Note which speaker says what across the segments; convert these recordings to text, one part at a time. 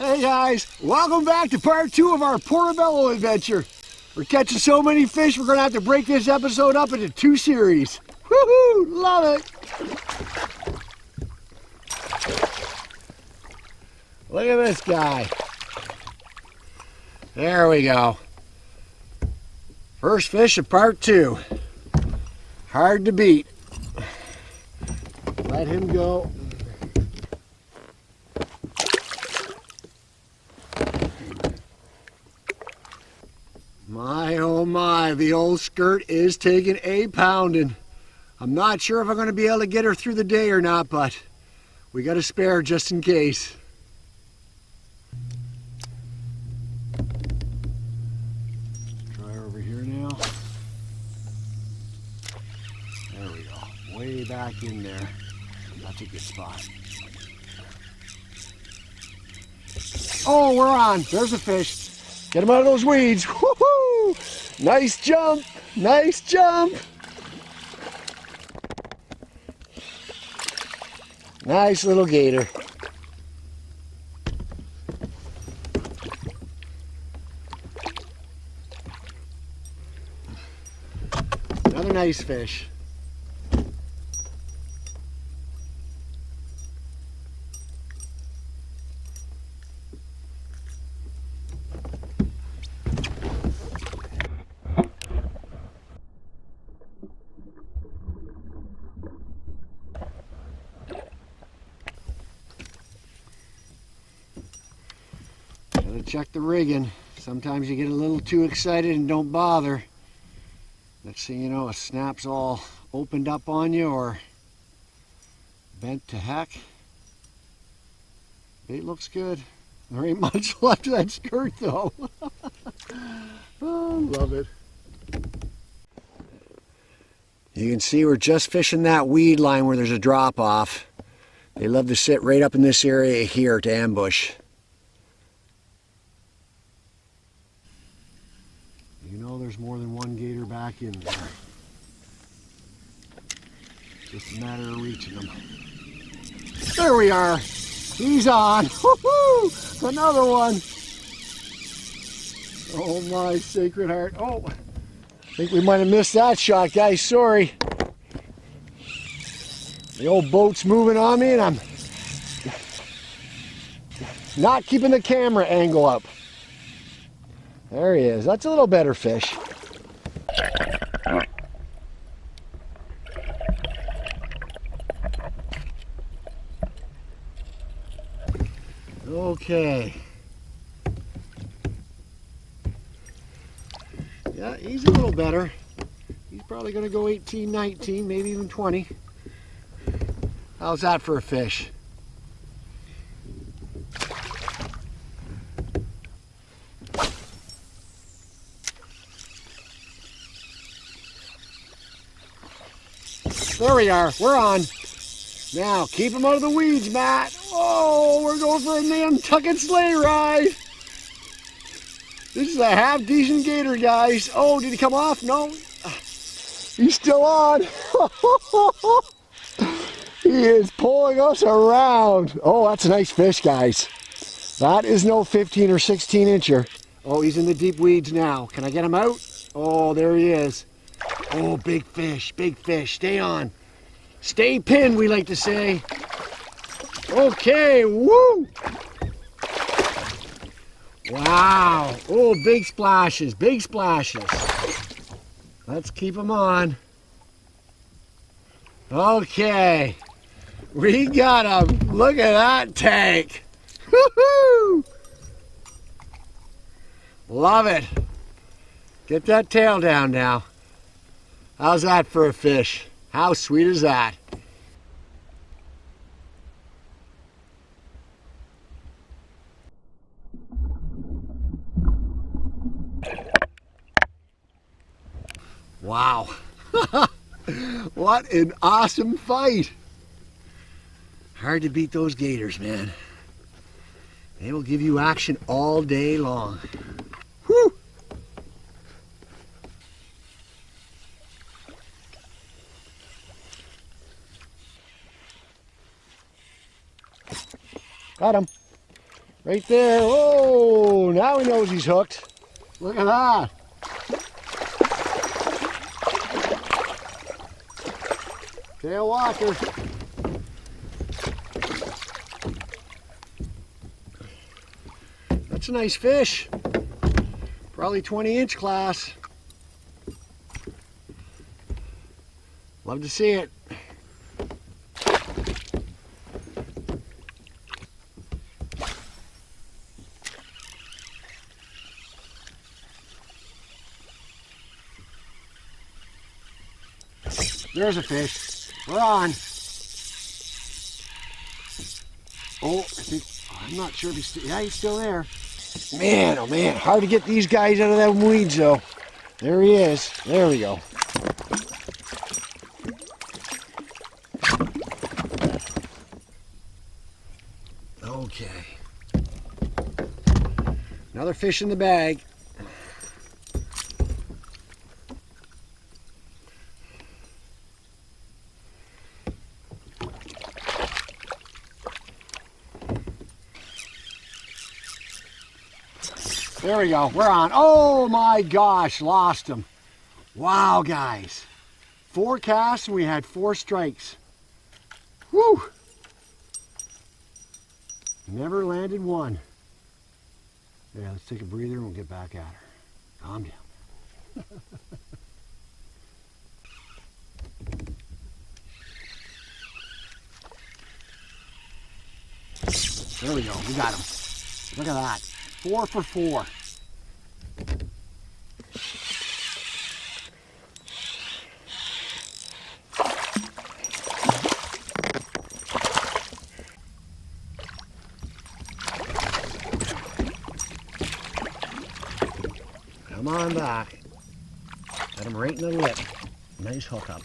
Speaker 1: Hey guys, welcome back to part 2 of our Portobello adventure. We're catching so many fish, we're gonna have to break this episode up into 2 series. Woohoo! Love it! Look at this guy. There we go. First fish of part 2. Hard to beat. Let him go. My oh my, the old skirt is taking a pounding. I'm not sure if I'm going to be able to get her through the day or not, but we got a spare just in case. Try her over here now. There we go. Way back in there. That's a good spot. Oh, we're on. There's a fish. Get him out of those weeds. Woohoo! Nice jump. Nice jump. Nice little gator. Another nice fish. Gotta check the rigging. Sometimes you get a little too excited and don't bother. Next thing you know, it snaps all opened up on you or bent to heck. Bait looks good. There ain't much left of that skirt though. Oh, love it. You can see we're just fishing that weed line where there's a drop off. They love to sit right up in this area here to ambush. You know there's more than one gator back in there. Just a matter of reaching them. There we are. He's on. Woohoo! Another one. Oh my sacred heart. Oh, I think we might have missed that shot, guys. Sorry. The old boat's moving on me and I'm not keeping the camera angle up. There he is. That's a little better fish. Okay. Yeah, he's a little better. He's probably going to go 18, 19, maybe even 20. How's that for a fish? There we are. We're on. Now, keep him out of the weeds, Matt. Oh, we're going for a Nantucket sleigh ride. This is a half-decent gator, guys. Oh, did he come off? No. He's still on. He is pulling us around. Oh, that's a nice fish, guys. That is no 15 or 16 incher. Oh, he's in the deep weeds now. Can I get him out? Oh, there he is. Oh, big fish, big fish. Stay on. Stay pinned, we like to say. Okay, woo! Wow. Oh, big splashes, big splashes. Let's keep them on. Okay. We got him. Look at that tank. Woohoo! Love it. Get that tail down now. How's that for a fish? How sweet is that? Wow. What an awesome fight. Hard to beat those gators, man. They will give you action all day long. Whew. Got him. Right there. Oh, now he knows he's hooked. Look at that. Tail walker. That's a nice fish. Probably 20-inch class. Love to see it. There's a fish. We're on. Oh, I'm not sure if he's still, yeah, he's still there. Man, oh man, hard to get these guys out of them weeds though. There he is. There we go. Okay. Another fish in the bag. There we go, we're on. Oh my gosh, lost him. Wow, guys. 4 casts and we had 4 strikes. Whew. Never landed one. Yeah, let's take a breather and we'll get back at her. Calm down. There we go, we got him. Look at that. 4 for 4. Come on back. Got him right in the lip. Nice hookup.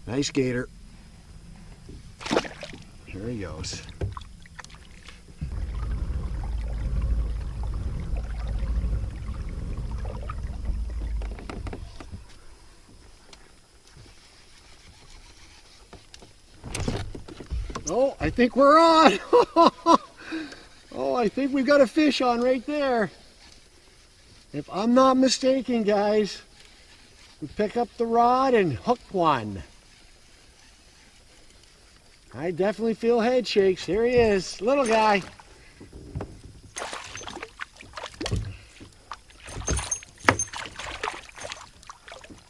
Speaker 1: Nice gator. Here he goes. Oh, I think we're on. Oh, I think we've got a fish on right there. If I'm not mistaken, guys, we pick up the rod and hook one. I definitely feel head shakes. There he is, little guy.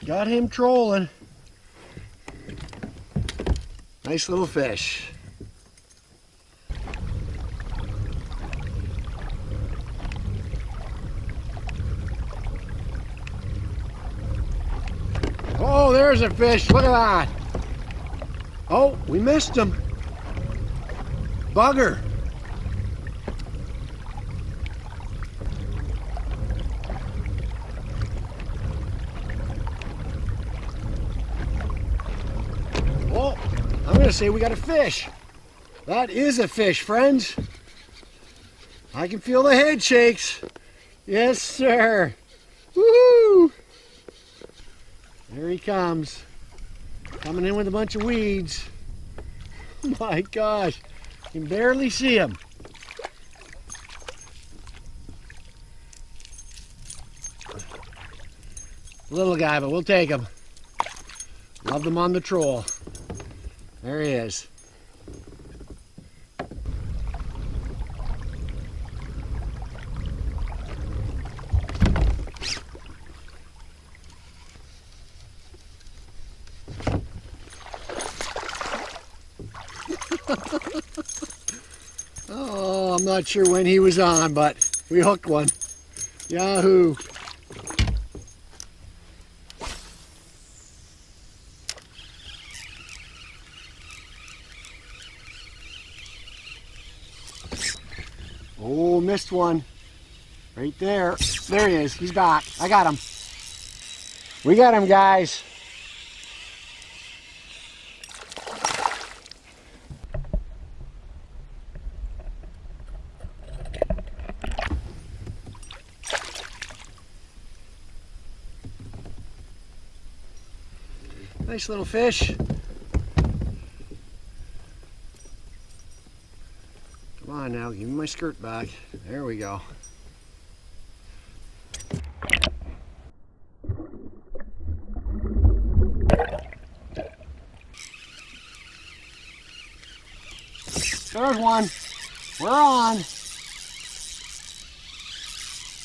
Speaker 1: Got him trolling. Nice little fish. Oh, there's a fish. Look at that. Oh, we missed him. Bugger. Oh, I'm going to say we got a fish. That is a fish, friends. I can feel the head shakes. Yes, sir. Woohoo! There he comes. Coming in with a bunch of weeds. My gosh, you can barely see him. Little guy, but we'll take him. Love them on the troll. There he is. Oh, I'm not sure when he was on, but we hooked one. Yahoo! Oh, missed one. Right there. There he is. He's back. I got him. We got him, guys. Nice little fish. Come on now, give me my skirt back. There we go. There's one. We're on.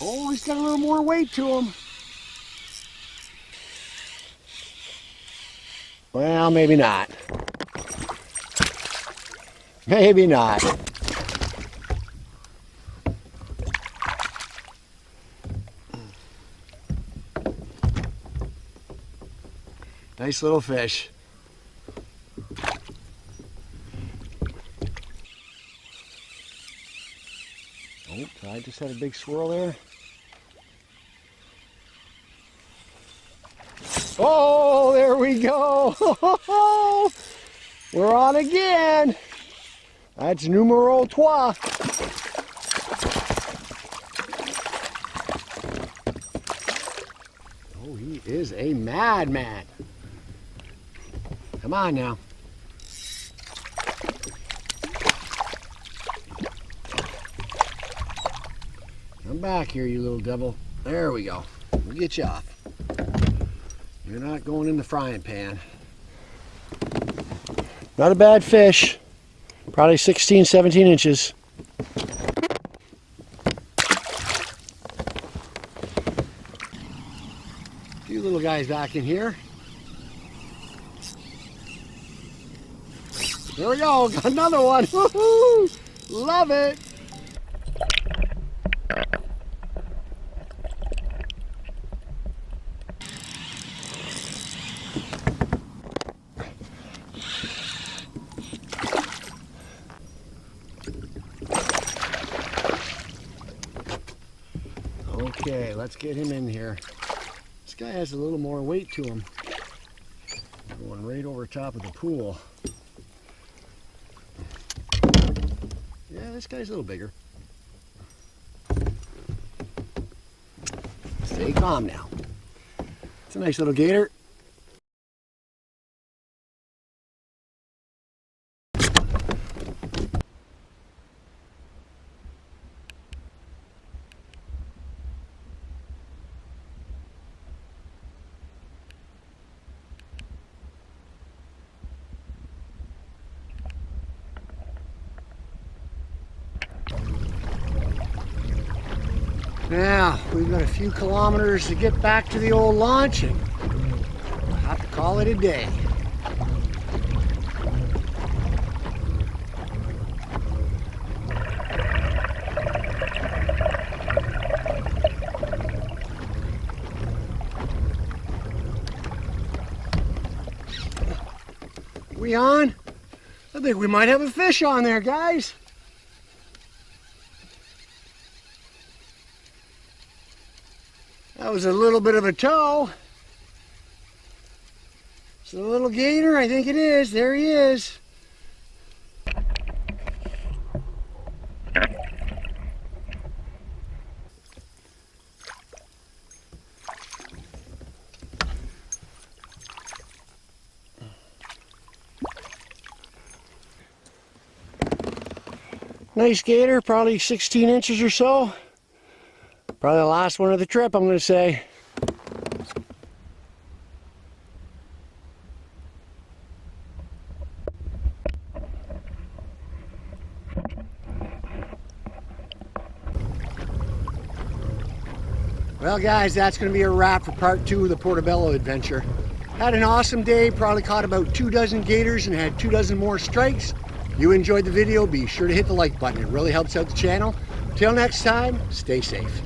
Speaker 1: Oh, he's got a little more weight to him. Well, maybe not. Maybe not. Nice little fish. Oh, I just had a big swirl there. Oh, there we go. We're on again. That's numero trois. Oh, he is a madman. Come on now. Come back here, you little devil. There we go. We'll get you off. You're not going in the frying pan. Not a bad fish. Probably 16, 17 inches. A few little guys back in here. There we go, got another one. Woohoo! Love it. Okay, let's get him in here. This guy has a little more weight to him. Going right over top of the pool. Yeah, this guy's a little bigger. Stay calm now. It's a nice little gator. Now, we've got a few kilometers to get back to the old launch and we'll have to call it a day. We on? I think we might have a fish on there, guys. That was a little bit of a tow. It's a little gator, I think it is. There he is. Nice gator, probably 16 inches or so. Probably the last one of the trip, I'm going to say. Well guys, that's going to be a wrap for part 2 of the Portobello adventure. Had an awesome day, probably caught about 24 gators and had 24 more strikes. If you enjoyed the video, be sure to hit the like button. It really helps out the channel. Till next time, stay safe.